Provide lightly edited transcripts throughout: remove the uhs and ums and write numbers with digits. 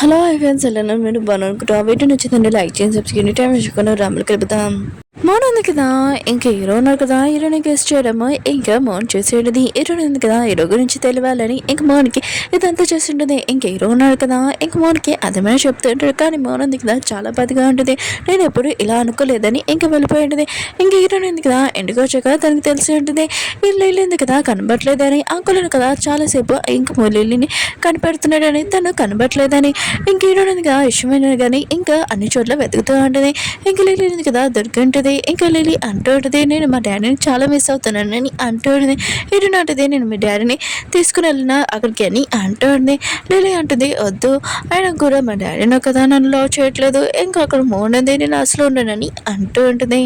Hello hi friends ఎలా ఉన్నారు? మీరు బాగున్నాను. వీడియో నచ్చిందండి లైక్ చేయండి, సబ్స్క్రైబ్ టైం వేసుకుని రాములు కలుపుతాం. మౌన్ ఉంది కదా, ఇంకా హీరో ఉన్నారు కదా, హీరోని గెస్ట్ చేయడము ఇంకా మౌన్ చేసేది. హీరోని ఉంది కదా, హీరో గురించి తెలియాలని ఇంకా మౌన్కి ఇదంతా చేస్తుంటుంది. ఇంకా హీరో ఉన్నారు కదా, ఇంకా మౌన్కి అర్థమైన చెప్తుంటాడు. కానీ మౌన్ ఉంది కదా చాలా బాధగా ఉంటుంది. నేను ఎప్పుడు ఇలా అనుకోలేదని ఇంకా వెళ్ళిపోయి ఉంటుంది. ఇంకా హీరోని ఉంది కదా, ఇంటికి వచ్చాక తనకి తెలిసి ఉంటుంది ఇల్లు ఉంది కదా కనబడలేదని. అంకుల్ కదా చాలాసేపు ఇంకా లిల్లీని కనిపెడుతున్నాడని, తను కనబడలేదని. ఇంక హీరోని ఉంది కదా ఇష్టమైన కానీ ఇంకా అన్ని చోట్ల వెతుకుతూ ఉంటుంది. ఇంకా లిల్లీ ఉంది కదా దొరికింటుంది. ఇంకా లిల్లీ అంటూ ఉంటుంది, నేను మా డాడీని చాలా మిస్ అవుతున్నానని అంటూ ఉంటుంది. హీరోని అంటుంది, నేను మీ డాడీని తీసుకుని వెళ్ళిన అక్కడికి అని అంటూ ఉంది. లిల్లీ అంటుంది, వద్దు ఆయన కూడా మా డాడీనో కదా నన్ను లవ్ చేయట్లేదు, ఇంకా అక్కడ మౌన్ ఉంది, నేను అసలు ఉండనని అంటూ ఉంటుంది.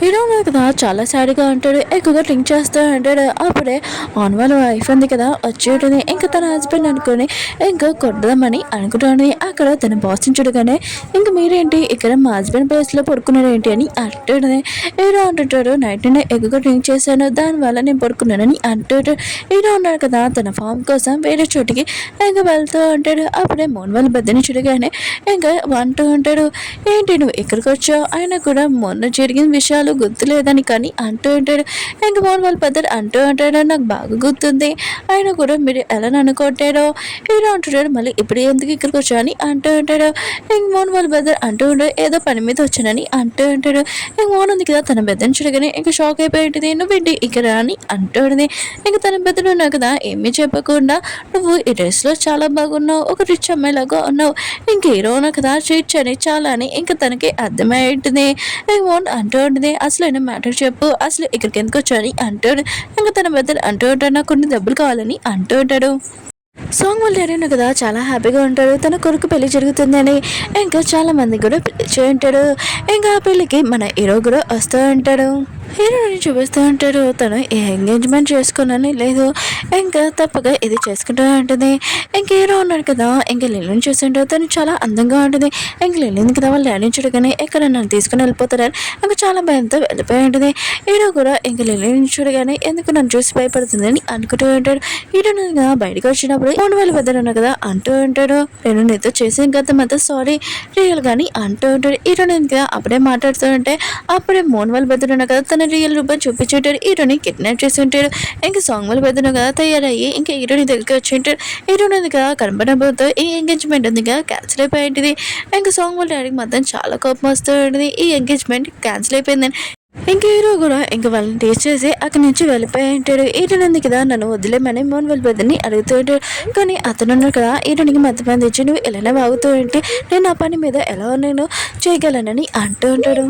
హీరో కదా చాలా సాడ్గా ఉంటాడు, ఎక్కువగా డ్రింక్ చేస్తూ ఉంటాడు. అప్పుడే ఆన్ వాళ్ళ వైఫ్ ఉంది కదా వచ్చి ఉంటుంది. ఇంకా తన హస్బెండ్ అనుకుని ఇంకా కొడదామని అనుకుంటుంది. అక్కడ తన బాస్ని చూడగానే ఇంకా మీరేంటి ఇక్కడ మా హస్బెండ్ ప్లేస్లో పడుకున్నారు ఏంటి అని అంటుంది. హీరో అంటుంటాడు, నైట్ నేను ఎక్కువగా డ్రింక్ చేశాను, దానివల్ల నేను పడుకున్నానని అంటుంటాడు. హీరో ఉన్నాడు కదా తన ఫామ్ కోసం వేరే చోటికి ఇంకా వెళ్తూ ఉంటాడు. అప్పుడే మౌన్ వాళ్ళ బద్దని చూడగానే ఇంకా అంటూ ఉంటాడు, ఏంటి నువ్వు ఇక్కడికి వచ్చావు, ఆయన కూడా మొన్న జరిగిన విషయాలు గుర్తులేదని కానీ అంటూ ఉంటాడు. ఇంకా మౌన్ వాళ్ళ పెద్ద అంటూ ఉంటాడు, నాకు బాగా గుర్తుంది, ఆయన కూడా మీరు ఎలా అనుకుంటాడో. హీరో అంటున్నాడు, మళ్ళీ ఇప్పుడు ఎందుకు ఇక్కడికి వచ్చా అని అంటూ ఉంటాడు. ఇంక మౌన్ వాళ్ళ పెద్ద అంటూ ఉంటాడు, ఏదో పని మీద వచ్చానని అంటూ ఉంటాడు. ఇంక మౌన్ ఉంది కదా తన పెద్దని చూడగానే ఇంకా షాక్ అయిపోయి ఉంటుంది, నువ్వేంటి ఇక్కడ అని అంటూ ఉంటుంది. ఇంకా తన పెద్దలు ఉన్నావు కదా ఏమీ చెప్పకుండా, నువ్వు ఈ డ్రెస్లో చాలా బాగున్నావు, ఒక రిచ్ అమ్మాయిలాగా ఉన్నావు, ఇంక హీరో ఉన్నావు కదా రిచ్ అని చాలా అని ఇంకా తనకి అర్థమై ఉంటుంది. ఇంక మౌన్ అంటూ ఉంటుంది, అసలు మ్యాటర్ చెప్పు, అసలు ఇక్కడికి ఎందుకు వచ్చాని అంటాడు. ఇంకా తన పెద్దలు అంటూ ఉంటాడు, నాకు కొన్ని డబ్బులు కావాలని అంటూ ఉంటాడు. సాంగ్ వాళ్ళు డాడీ కదా చాలా హ్యాపీగా ఉంటాడు, తన కొడుకు పెళ్లి జరుగుతుందని. ఇంకా చాలా మంది కూడా పెళ్లి చేయంటాడు. ఇంకా ఆ పెళ్లికి మన హీరో కూడా వస్తూ ఉంటాడు. హీరోని చూపిస్తూ ఉంటాడు, తను ఏ ఎంగేజ్మెంట్ చేసుకున్నాను లేదు, ఇంకా తప్పగా ఇది చేసుకుంటూ ఉంటుంది. ఇంక హీరో ఉన్నాడు కదా ఇంక లిల్లీని చూస్తుంటే తను చాలా అందంగా ఉంటుంది. ఇంక లిల్లీని కదా వాళ్ళు డాడీని చూడగానే ఎక్కడ నన్ను తీసుకుని వెళ్ళిపోతారని ఇంకా చాలా భయంతో వెళ్ళిపోయి ఉంటుంది. హీరో కూడా ఇంక లిల్లీని చూడగానే ఎందుకు నన్ను చూసి భయపడుతుందని అనుకుంటూ ఉంటాడు. హీరోని బయటకు వచ్చినప్పుడు మూడు వేల పెద్దలు ఉన్నా కదా అంటూ ఉంటాడు, నేను నీతో చేసిన గతంతా సారీ రియల్ గాని అంటూ ఉంటాడు. హీరోని కదా అప్పుడే మాట్లాడుతూ ఉంటే అప్పుడే మూడు వేల పెద్దలు ఉన్నా కదా తన రియల్ రూపం చూపించుంటాడు. హీరోని కిడ్నాప్ చేసి ఉంటాడు. ఇంకా సాంగ్ వాళ్ళు పెద్దను కదా తయారయ్యి ఇంకా హీరోని దగ్గరికి వచ్చి ఉంటాడు. హీరోని ఉందిగా కనబడబోతో ఈ ఎంగేజ్మెంట్ ఉందిగా క్యాన్సిల్ అయిపోయి ఉంటుంది. ఇంకా సాంగ్ వాళ్ళ డాడీకి మొత్తం చాలా కోపం వస్తూ ఉంటుంది, ఈ ఎంగేజ్మెంట్ క్యాన్సిల్ అయిపోయిందని. ఇంక హీరో కూడా ఇంకా వాళ్ళని టేస్ట్ చేసి అక్కడి నుంచి వెళ్ళిపోయి ఉంటాడు. హీరోని కదా నన్ను వదిలేమని మోన్ వాళ్ళ పెద్దని అడుగుతూ ఉంటాడు. కానీ అతను ఉన్నాడు కదా హీరోనికి మధ్యమంది ఇచ్చి నువ్వు ఎలానే వాగుతూ ఉంటే నేను ఆ పని మీద ఎలా నేను చేయగలనని అంటూ ఉంటాడు.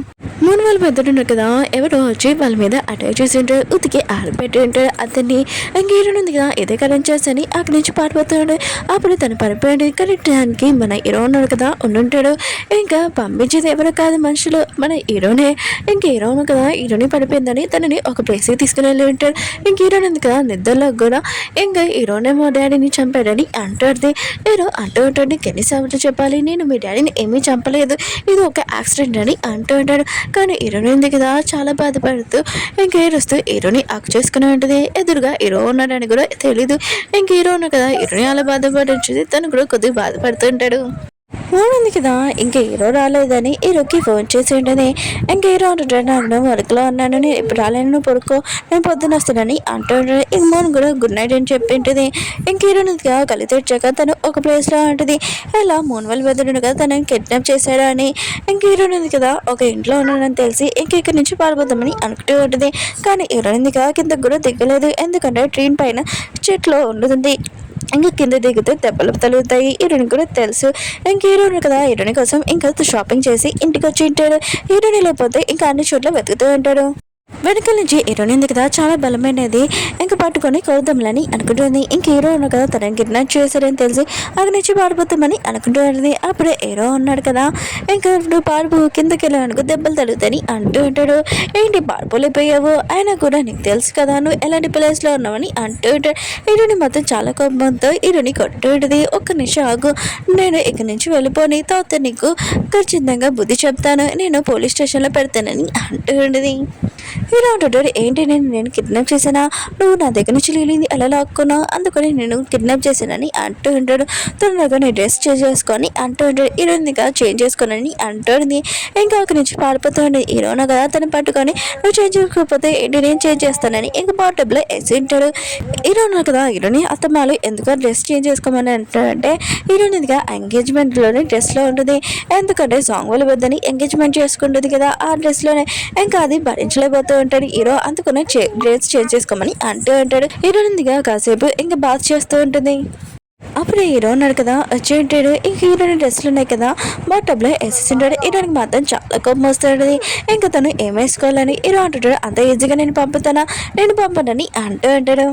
మోన్ వాళ్ళ పెద్దడు కదా ఎవరో వచ్చి వాళ్ళ మీద అటాక్ చేసి ఉంటాడు, ఉతికి ఆడపెట్టి ఉంటాడు అతన్ని. ఇంక హీరోని కదా ఇదే కరెంట్ చేస్తని అక్కడి నుంచి పారిపోతాడు. అప్పుడు తను పడిపోయాడు. కానీ దానికి మన హీరో ఉన్నాడు కదా ఉండుంటాడు. ఇంకా పంపించేది ఎవరో కాదు మనుషులు, మన హీరోనే. ఇంక హీరోను కదా హీరోని పడిపోయిందని తనని ఒక ప్లేస్కి తీసుకుని వెళ్ళి ఉంటాడు. ఇంక హీరోని ఉంది కదా నిద్రలో కూడా ఇంకా హీరోనే మా డాడీని చంపాడని అంటాడు. హీరో అంటూ ఉంటాడు, ఎన్నిసార్లు చెప్పాలి, నేను మీ డాడీని ఏమీ చంపలేదు, ఇది ఒక యాక్సిడెంట్ అని అంటూ ఉంటాడు. కానీ హీరోని ఉంది కదా చాలా బాధపడుతూ ఇంకా ఏడుస్తూ హీరోని అక్ చేసుకుని ఉంటుంది. ఎదురుగా హీరో ఉన్నాడని కూడా తెలీదు. ఇంక హీరో ఉన్నాడు కదా హీరోని అలా బాధపడి తను కూడా కొద్దిగా బాధపడుతూ ఉంటాడు. ఉంది కదా ఇంకా హీరో రాలేదని హీరోకి ఫోన్ చేసి ఉంటుంది. ఇంకా హీరో అంటుంటాడు, నాకు వర్క్లో ఉన్నాను, నేను ఇప్పుడు రాలేను, నువ్వు పడుకో, నేను పొద్దున్న వస్తానని అంటూ ఉంటాడు. ఇంక మోన్ కూడా గుడ్ నైట్ అని చెప్పి ఉంటుంది. ఇంక హీరోనిగా కళ్ళు తెచ్చాక తను ఒక ప్లేస్లో ఉంటుంది. ఇలా మోన్ వాళ్ళు వెదడు కదా తనని కిడ్నాప్ చేశాడు అని. ఇంక హీరోని కదా ఒక ఇంట్లో ఉన్నానని తెలిసి ఇంక ఇక్కడి నుంచి పారిపోతామని అనుకుంటూ ఉంటుంది. కానీ హీరోనిగా కిందకు కూడా దిగలేదు, ఎందుకంటే ట్రైన్ పైన చెట్లో ఉంటుంది. ఇంకా కింద దిగితే దెబ్బలు తగులుతాయి. హీరోని కూడా తెలుసు. ఇంక హీరోని కదా హీరోని కోసం ఇంకా షాపింగ్ చేసి ఇంటికి వచ్చి ఉంటాడు. హీరోని లేకపోతే ఇంకా అన్ని చోట్ల వెతుకుతూ ఉంటాడు. వెనకాల నుంచి హీరోని ఉంది కదా చాలా బలమైనది ఇంకా పట్టుకొని కొడదాంలని అనుకుంటుంది. ఇంక హీరో ఉన్న కదా తనని కిడ్నాప్ చేశారని తెలిసి అక్కడి నుంచి పారిపోతామని అనుకుంటుంది. అప్పుడే హీరో ఉన్నాడు కదా ఇంకా నువ్వు పారిపో, కిందకి వెళ్ళానుకో దెబ్బలు తగులుతాని అంటూ ఉంటాడు. ఏంటి పారిపోలేకపోయావు, అయినా కూడా నీకు తెలుసు కదా నువ్వు ఎలాంటి ప్లేస్లో ఉన్నావని అంటూ ఉంటాడు. హీరోని మొత్తం చాలా కోపంతో హీరోని కొట్టు ఉంటుంది. ఒక్క నిమిషం ఆగు, నేను ఇక్కడి నుంచి వెళ్ళిపోని తర్వాత నీకు ఖచ్చితంగా బుద్ధి చెప్తాను, నేను పోలీస్ స్టేషన్లో పెడతానని అంటూ ఉంటుంది. హీరో అంటుంటాడు, ఏంటి నేను కిడ్నాప్ చేశానా, నువ్వు నా దగ్గర నుంచి లీలింది ఎలా లాక్కున్నావు, అందుకని నేను కిడ్నాప్ చేశానని అంటూ ఉంటాడు. తొందరగా నీ డ్రెస్ చేంజ్ చేసుకొని అంటూ ఉంటాడు. హీరోయిన్గా చేంజ్ చేసుకోనని అంటుంది. ఇంకా అక్కడి నుంచి పారిపోతుంది. హీరోనా కదా తను పట్టుకొని, నువ్వు చేంజ్ చేసుకోకపోతే ఏంటి నేను చేంజ్ చేస్తానని ఇంకా బాటబ్లో వేసి ఉంటాడు. హీరోనా కదా హీరోని అత్తమ్మాలు ఎందుకు డ్రెస్ చేంజ్ చేసుకోమని అంటారంటే, హీరోయిన్గా ఎంగేజ్మెంట్లోనే డ్రెస్లో ఉంటుంది. ఎందుకంటే సాంగ్ వాళ్ళు వద్దని ఎంగేజ్మెంట్ చేసుకుంటుంది కదా ఆ డ్రెస్లోనే. ఇంకా అది భరించలేకపోతూ ఉంటాడు హీరో, అందుకనే డ్రెస్ చేంజ్ చేసుకోమని అంటూ ఉంటాడు. హీరోయిన్గా కాసేపు ఇంకా బాత్ చేస్తూ ఉంటుంది. అప్పుడు హీరో ఉన్నాడు కదా వచ్చి ఉంటాడు. ఇంక హీరోయిన్ డ్రెస్లు ఉన్నాయి కదా బాటబ్లో వేసేసింటాడు. హీరోయిన్కి మాత్రం చాలా కోపం వస్తుంది. ఇంకా తను ఏం వేసుకోవాలని హీరో అంటుంటాడు, అంత ఈజీగా నేను పంపనని అంటూ ఉంటాడు.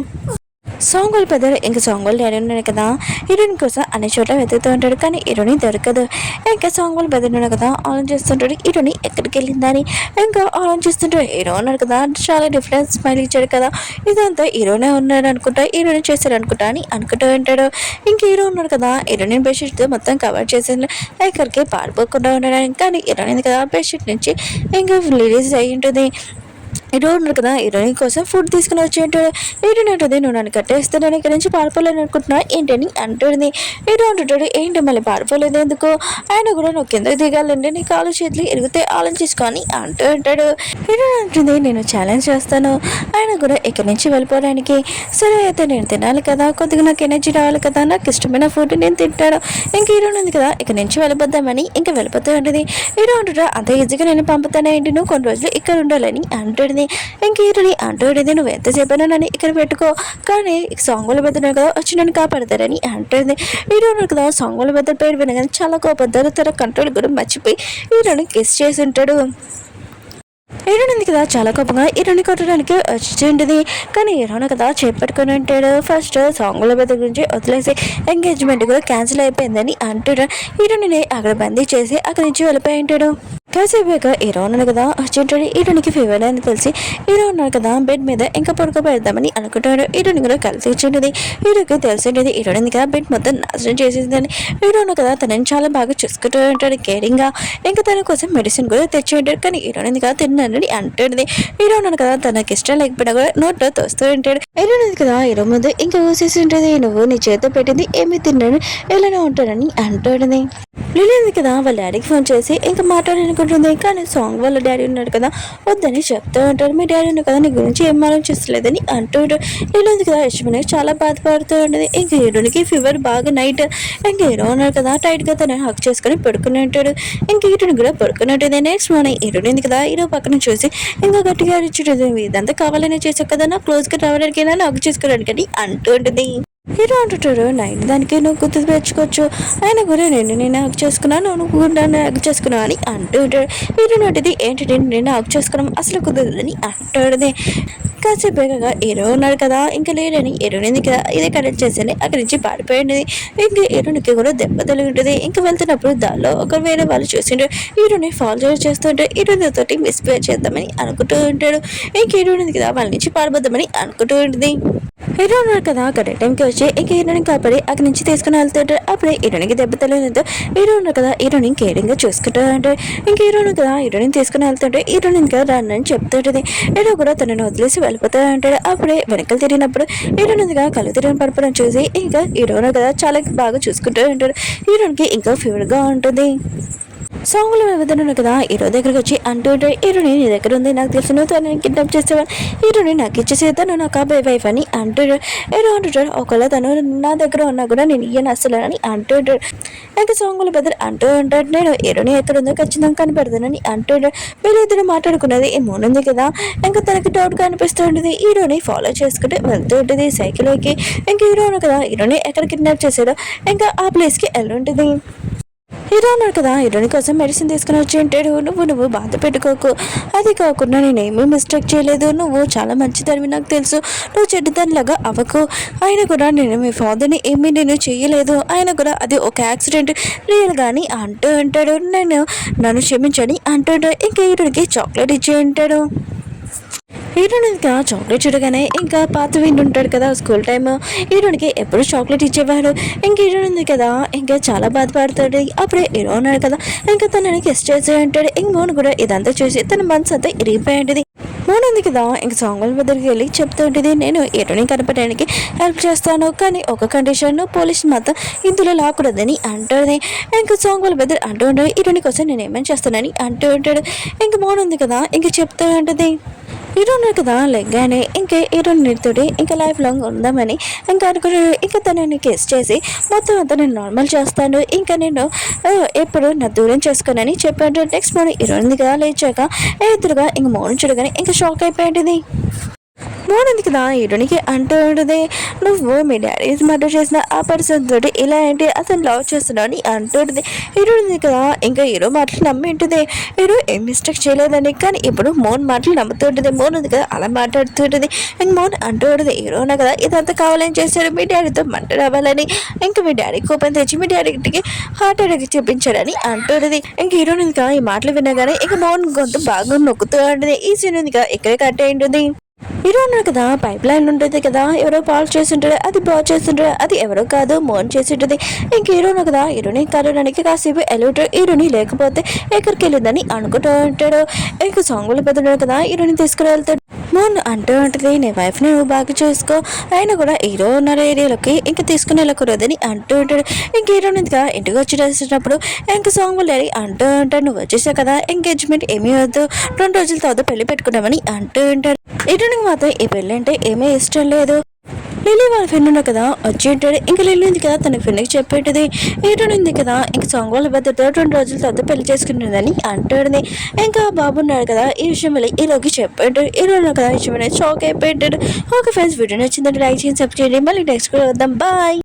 సాంగ్ వాళ్ళు పెద్దలు ఇంకా సాంగ్ వాళ్ళు డాడీ ఉన్నాడు కదా హీరోయిన్ కోసం అన్ని చోట్ల వెతుకుతూ ఉంటాడు. కానీ హీరోని దొరకదు. ఇంకా సాంగ్ వాళ్ళు పెద్దలు ఉన్నాడు కదా ఆలోచిస్తుంటాడు, హీరోని ఎక్కడికి వెళ్ళిందని ఇంకా ఆలోచిస్తుంటాడు. హీరో ఉన్నాడు కదా చాలా డిఫరెంట్ స్మైల్ ఇచ్చాడు కదా, ఇదంతా హీరోనే ఉన్నాడు అనుకుంటా, హీరోని చేశాడు అనుకుంటా అని అనుకుంటూ ఉంటాడు. ఇంక హీరో ఉన్నాడు కదా హీరోయిన్ బెడ్షీట్తో మొత్తం కవర్ చేసి ఎక్కడికి పారిపోకుండా ఉన్నాడు. కానీ హీరోయిన్ కదా బెడ్షీట్ నుంచి ఇంకా రిలీజ్ అయ్యి ఉంటుంది. హీరో ఉన్నాడు కదా హీరోయిన్ కోసం ఫుడ్ తీసుకుని వచ్చి అంటాడు. హీరోయిన్ అంటుంది, నువ్వు నన్ను కట్టేస్తానని ఇక్కడ నుంచి పారిపోలేని అనుకుంటున్నా ఏంటని అంటుంది. హీరో అంటుంటాడు, ఏంటి మళ్ళీ పారిపోలేదు ఎందుకు, ఆయన కూడా నువ్వు కిందకి దిగాలంటే నీ కాలు చేతులు ఎరిగితే ఆలోచించుకొని అంటూ ఉంటాడు. హీరోయిన్ అంటుంది, నేను ఛాలెంజ్ చేస్తాను ఆయన కూడా ఇక్కడి నుంచి వెళ్ళిపోవడానికి. సరే అయితే నేను తినాలి కదా, కొద్దిగా నాకు ఎనర్జీ రావాలి కదా, నాకు ఇష్టమైన ఫుడ్ నేను తింటాను. ఇంక హీరోయిన్ ఉంది కదా ఇక్కడ నుంచి వెళ్ళిపోద్దామని ఇంకా వెళ్ళిపోతూ ఉంటుంది. హీరో అంటుంటా, అంత ఈజీగా నేను పంపుతాను ఏంటి, నువ్వు కొన్ని రోజులు ఇక్కడ ఉండాలని అంటుంది. ఇంక హీరోని అంటుంది, నువ్వు ఎంత చెప్పానో నన్ను ఇక్కడ పెట్టుకో, కానీ సాంగ్ వాళ్ళు పెద్దను కదా వచ్చి నన్ను కాపాడతారని అంటుంది. హీరో కదా సాంగ్ వాళ్ళ పెద్ద పేరు వినగానే చాలా కోపడతారు. తన కంట్రోల్ కూడా మర్చిపోయి హీరోని కిస్ చేసి ఉంటాడు. హీరోయిన్ ఉంది కదా చాలా కోపంగా హీరోని కొట్టడానికి వచ్చి ఉంటుంది. కానీ హీరోని కదా చేపట్టుకొని ఉంటాడు. ఫస్ట్ సాంగుల మీద గురించి వదిలేసి ఎంగేజ్మెంట్ కూడా క్యాన్సిల్ అయిపోయిందని అంటాడు. హీరోని అక్కడ బందీ చేసి అక్కడి నుంచి వెళ్ళిపోయి ఉంటాడు. కాసేపు హీరో ఉన్నాడు కదా వచ్చేటాడు. హీరోనికి ఫీవర్ అని తెలిసి హీరో ఉన్నాడు కదా బెడ్ మీద ఇంకా పడుకోబెడదామని అనుకుంటాడు. హీరోని కూడా కలిసి వచ్చింటుంది. హీరోకి తెలిసి ఉంటుంది హీరోయిన్ కదా బెడ్ మొత్తం నాశనం చేసేసిందని. హీరోను కదా తనని చాలా బాగా చూసుకుంటూ ఉంటాడు కేరింగ్గా. ఇంకా తన కోసం మెడిసిన్ కూడా తెచ్చి ఉంటాడు. కానీ హీరోయిన్ కదా తిన్నానని అంటుంది. హీరో ఉన్నాడు కదా తనకి ఇష్టం లేకపోయినా కూడా నోట్లో తోస్తూ ఉంటాడు. హీరోయిన్ కదా హీరో ముందు ఇంకా ఊసేసి ఉంటుంది, నువ్వు నీ చేతితో పెట్టింది ఏమి తిన్నాను ఎలానే ఉంటాడని అంటుంది. లిలీ కదా వాళ్ళ డాడీకి ఫోన్ చేసి ఇంకా మాట్లాడాలనుకుంటుంది. కానీ సాంగ్ వాళ్ళ డాడీ ఉన్నాడు కదా వద్దని చెప్తూ ఉంటారు. మీ డాడీ ఉన్నాడు కదా నీ గురించి ఏం ఆలోచిస్తలేదని అంటూ ఉంటాడు. లీలో కదా యశ్వని చాలా బాధపడుతూ ఉంటుంది. ఇంకా హీరోనికి ఫీవర్ బాగా నైట్. ఇంకా హీరో ఉన్నాడు కదా టైట్గా తనని హక్ చేసుకుని పడుకుని ఉంటాడు. ఇంకా హీరోని కూడా పడుకుని ఉంటుంది. నెక్స్ట్ మార్నింగ్ హీరోని కదా హీరో పక్కన చూసి ఇంకా గట్టిగా అరిచుంటుంది, ఇదంతా కావాలని చేసావు కదా నా క్లోజ్గా రావడానికి నా హక్ చేసుకోవడానికి అని అంటూ ఉంటుంది. హీరో అంటుంటాడు, నైట్ దానికి నువ్వు గుర్తు తెచ్చుకోవచ్చు, ఆయన కూడా నేను హక్ చేసుకున్నాను నువ్వు నన్ను హక్ చేసుకున్నావు అని అంటూ ఉంటాడు. హీరో నటిది ఏంటి నేను హక్ చేసుకున్నాం అసలు కుదరదని అంటాడు. కాసేపు హీరో ఉన్నాడు కదా ఇంకా లేడని హీరోని కదా ఇదే కనెక్ట్ చేసి అక్కడి నుంచి పారిపోయింది. ఇంకా హీరోనికి కూడా దెబ్బ తగిలి ఉంటుంది. ఇంకా వెళ్తున్నప్పుడు దానిలో ఒక వేరే వాళ్ళు చూసింటారు. హీరోని ఫాలో చేస్తుంటే హీరోని తోటి మిస్బిహేవ్ చేద్దామని అనుకుంటూ ఉంటాడు. ఇంక హీరోని కదా వాళ్ళ నుంచి పారిపోద్దామని అనుకుంటూ ఉంటుంది. హీరో ఉన్నాడు కదా కరెక్ట్ టైంకి వచ్చి ఇంక హీరోని కాపాడి అక్కడి నుంచి తీసుకుని వెళ్తాడు. అప్పుడే హీరోనికి దెబ్బ తగిలినంతో హీరో ఉన్నాడు కదా హీరోని కేరింగ్గా చూసుకుంటూ ఉంటాడు. ఇంక హీరోని కదా హీరోని తీసుకుని వెళ్తుంటే హీరోని ఇంకా రన్నని చెప్తుంటుంది. హీరో కూడా తనని వదిలేసి వెళ్ళిపోతూ ఉంటాడు. అప్పుడే వెనకలు తిరిగినప్పుడు హీరోనిగా కళ్ళు తిరిగిన పడిపోవడం చూసి ఇంకా హీరోను కదా చాలా బాగా చూసుకుంటూ ఉంటాడు. హీరోనికి ఇంకా ఫీవర్గా ఉంటుంది. సాంగ్లో విధంగా కదా హీరో దగ్గరికి వచ్చి అంటూ ఉంటాడు, హీరోని నీ దగ్గర ఉంది నాకు తెలుసు, నువ్వు తనని కిడ్నాప్ చేసేవాడు, హీరోని నాకు ఇచ్చేసేద్దా నాకు అబ్బాయి వైఫ్ అని అంటాడు. హీరో అంటుంటాడు, ఒకవేళ తను నా దగ్గర ఉన్నా కూడా నేను ఇయ్యను అసలు అని అంటూ ఉంటాడు. ఇంకా సాంగ్లో బెదర్ అంటూ ఉంటాడు, నేను హీరోని ఎక్కడ ఉందో ఖచ్చితంగా కనిపెడతానని అంటాడు. వీళ్ళిద్దరు మాట్లాడుకున్నది ఈ మూనుంది కదా. ఇంకా తనకి డౌట్గా అనిపిస్తూ ఉంటుంది. హీరోని ఫాలో చేసుకుంటూ వెళ్తూ ఉంటుంది సైకిల్ ఎక్కి. ఇంకా హీరోను కదా హీరోని ఎక్కడ కిడ్నాప్ చేశాడో ఇంకా ఆ ప్లేస్కి వెళ్ళి ఉంటుంది. హీరో ఉన్నాడు కదా హీరోని కోసం మెడిసిన్ తీసుకుని వచ్చి ఉంటాడు. నువ్వు బాధ పెట్టుకోకు, అది కాకుండా నేనేమీ మిస్టేక్ చేయలేదు, నువ్వు చాలా మంచిదానివి నాకు తెలుసు, నువ్వు చెడ్డదానిలాగా అవ్వకు, ఆయన కూడా నేను మీ ఫాదర్ని ఏమీ నేను చేయలేదు, ఆయన కూడా అది ఒక యాక్సిడెంట్ రియల్ కానీ అంటూ ఉంటాడు. నన్ను క్షమించని అంటుంటాడు. ఇంకా హీరోనికి చాక్లెట్ ఇచ్చి ఉంటాడు. హీరోని ఇంకా చాక్లెట్ చూడగానే ఇంకా పాత విండి ఉంటాడు కదా స్కూల్ టైమ్ హీరోనికి ఎప్పుడు చాక్లెట్ ఇచ్చేవాడు. ఇంకా హీరోని కదా ఇంకా చాలా బాధపడతాడు. అప్పుడే హీరో ఉన్నాడు కదా ఇంకా తనని కిస్ చేసి ఉంటాడు. ఇంక మోను కూడా ఇదంతా చూసి తన మనసు అంతా ఇరిగిపోయి ఉంటుంది. మోనుంది కదా ఇంక సాంగ్ వాళ్ళ దగ్గరికి వెళ్ళి చెప్తూ ఉంటుంది, నేను హీరోని కనపడడానికి హెల్ప్ చేస్తాను, కానీ ఒక కండిషన్, పోలీస్ మాత్రం ఇందులో లాక్కూడదని అంటుంది. ఇంక సాంగ్ వాళ్ళ బెదర్ అంటూ ఉంటాడు, హీరోని కోసం నేను ఏమేమి చేస్తానని అంటూ ఉంటాడు. ఇంక మోనుంది కదా ఇంక చెప్తూ ఉంటుంది, హీరోని కదా లెగ్గానే ఇంకే హీరోని తోటి ఇంకా లైఫ్ లాంగ్ ఉందామని ఇంకా అనుకున్నాడు. ఇంకా తనని కిస్ చేసి మొత్తం అంతా నేను నార్మల్ చేస్తాను, ఇంకా నేను ఎప్పుడు నా దూరం చేసుకోనని చెప్పాడు. నెక్స్ట్ మార్నింగ్ హీరోని కదా లేచాక ఎదురుగా ఇంక మౌనం చూడగానే ఇంకా షాక్ అయిపోయింది. మోనుంది కదా హీరోనికి అంటూ ఉంటుంది, నువ్వు మీ డాడీ మర్డర్ చేసిన ఆ పర్సన్ తోటి ఇలా ఏంటి అతను లవ్ చేస్తున్నావు అని అంటూ ఉంటుంది. హీరో ఉంది కదా ఇంకా హీరో మాటలు నమ్మి ఉంటుంది, హీరో ఏం మిస్టేక్ చేయలేదని. కానీ ఇప్పుడు మోన్ మాటలు నమ్ముతూ ఉంటుంది. మోన్ ఉంది కదా అలా మాట్లాడుతూ ఉంటుంది. ఇంక మోన్ అంటూ ఉంటుంది, హీరో ఉన్నా కదా ఇదంతా కావాలని చేశాడు, మీ డాడీతో మంట రావాలని, ఇంకా మీ డాడీ కోపం తెచ్చి మీ డాడీకి హార్ట్ అటాక్ చూపించాడని అంటుంది. ఇంక హీరో ఉంది కదా ఈ మాటలు వినగానే ఇంక మోన్ గొంతు బాగా నొక్కుతూ ఉంటుంది. ఈ సీన్ ఉంది కదా ఇక్కడే కట్ అయి ఉంటుంది. హీరో ఉన్నారు కదా పైప్ లైన్ ఉంటుంది కదా, ఎవరో పాల్ చేసి ఉంటాడు, అది బాల్ చేస్తుంటాడు, అది ఎవరో కాదు మోన్ చేసి ఉంటుంది. ఇంక హీరో ఉన్నారు కదా హీరోని కలవడానికి కాసేపు ఎలివేటర్ హీరోని లేకపోతే ఎక్కడికి వెళ్ళిందని అనుకుంటూ ఉంటాడు. ఇంక సాంగులు పెద్దన్నాడు కదా హీరోని తీసుకుని వెళ్తాడు. మోన్ అంటూ ఉంటుంది, నీ వైఫ్ని నువ్వు బాగా చేసుకో, అయినా కూడా హీరో ఉన్న ఏరియాలోకి ఇంకా తీసుకుని వెళ్ళకూడదని అంటూ ఉంటాడు. ఇంక హీరో నుండిగా ఇంటికి వచ్చి చేసినప్పుడు ఇంక సాంగ్ డాడీ అంటూ ఉంటాడు, నువ్వు వచ్చేసావు కదా ఎంగేజ్మెంట్ ఏమీ వద్దు, 2 రోజుల తర్వాత పెళ్లి పెట్టుకున్నామని అంటూ ఉంటాడు. హీరోనికి మాత్రం ఈ పెళ్ళి అంటే ఏమీ ఇష్టం లేదు. లిల్లీ వాళ్ళ ఫ్రెండ్ ఉన్నా కదా వచ్చి ఉంటాడు. ఇంకా లిల్లీ ఉంది కదా తన ఫ్రెండ్కి చెప్పేటది, హీరోని ఉంది కదా ఇంక సాంగ్ వాళ్ళ భద్రత 2 రోజుల తర్వాత పెళ్లి చేసుకుంటుందని అంటాడు. ఇంకా బాబు ఉన్నాడు కదా ఈ విషయం వెళ్ళి హీరోకి చెప్పాడు. హీరో కదా ఈ విషయం షాక్ అయిపోయాడు. ఓకే ఫ్రెండ్స్, వీడియో నచ్చిందంటే లైక్ చేయండి, సబ్స్క్రైబ్ చేయండి. మళ్ళీ నెక్స్ట్ కూడా వద్దాం, బాయ్.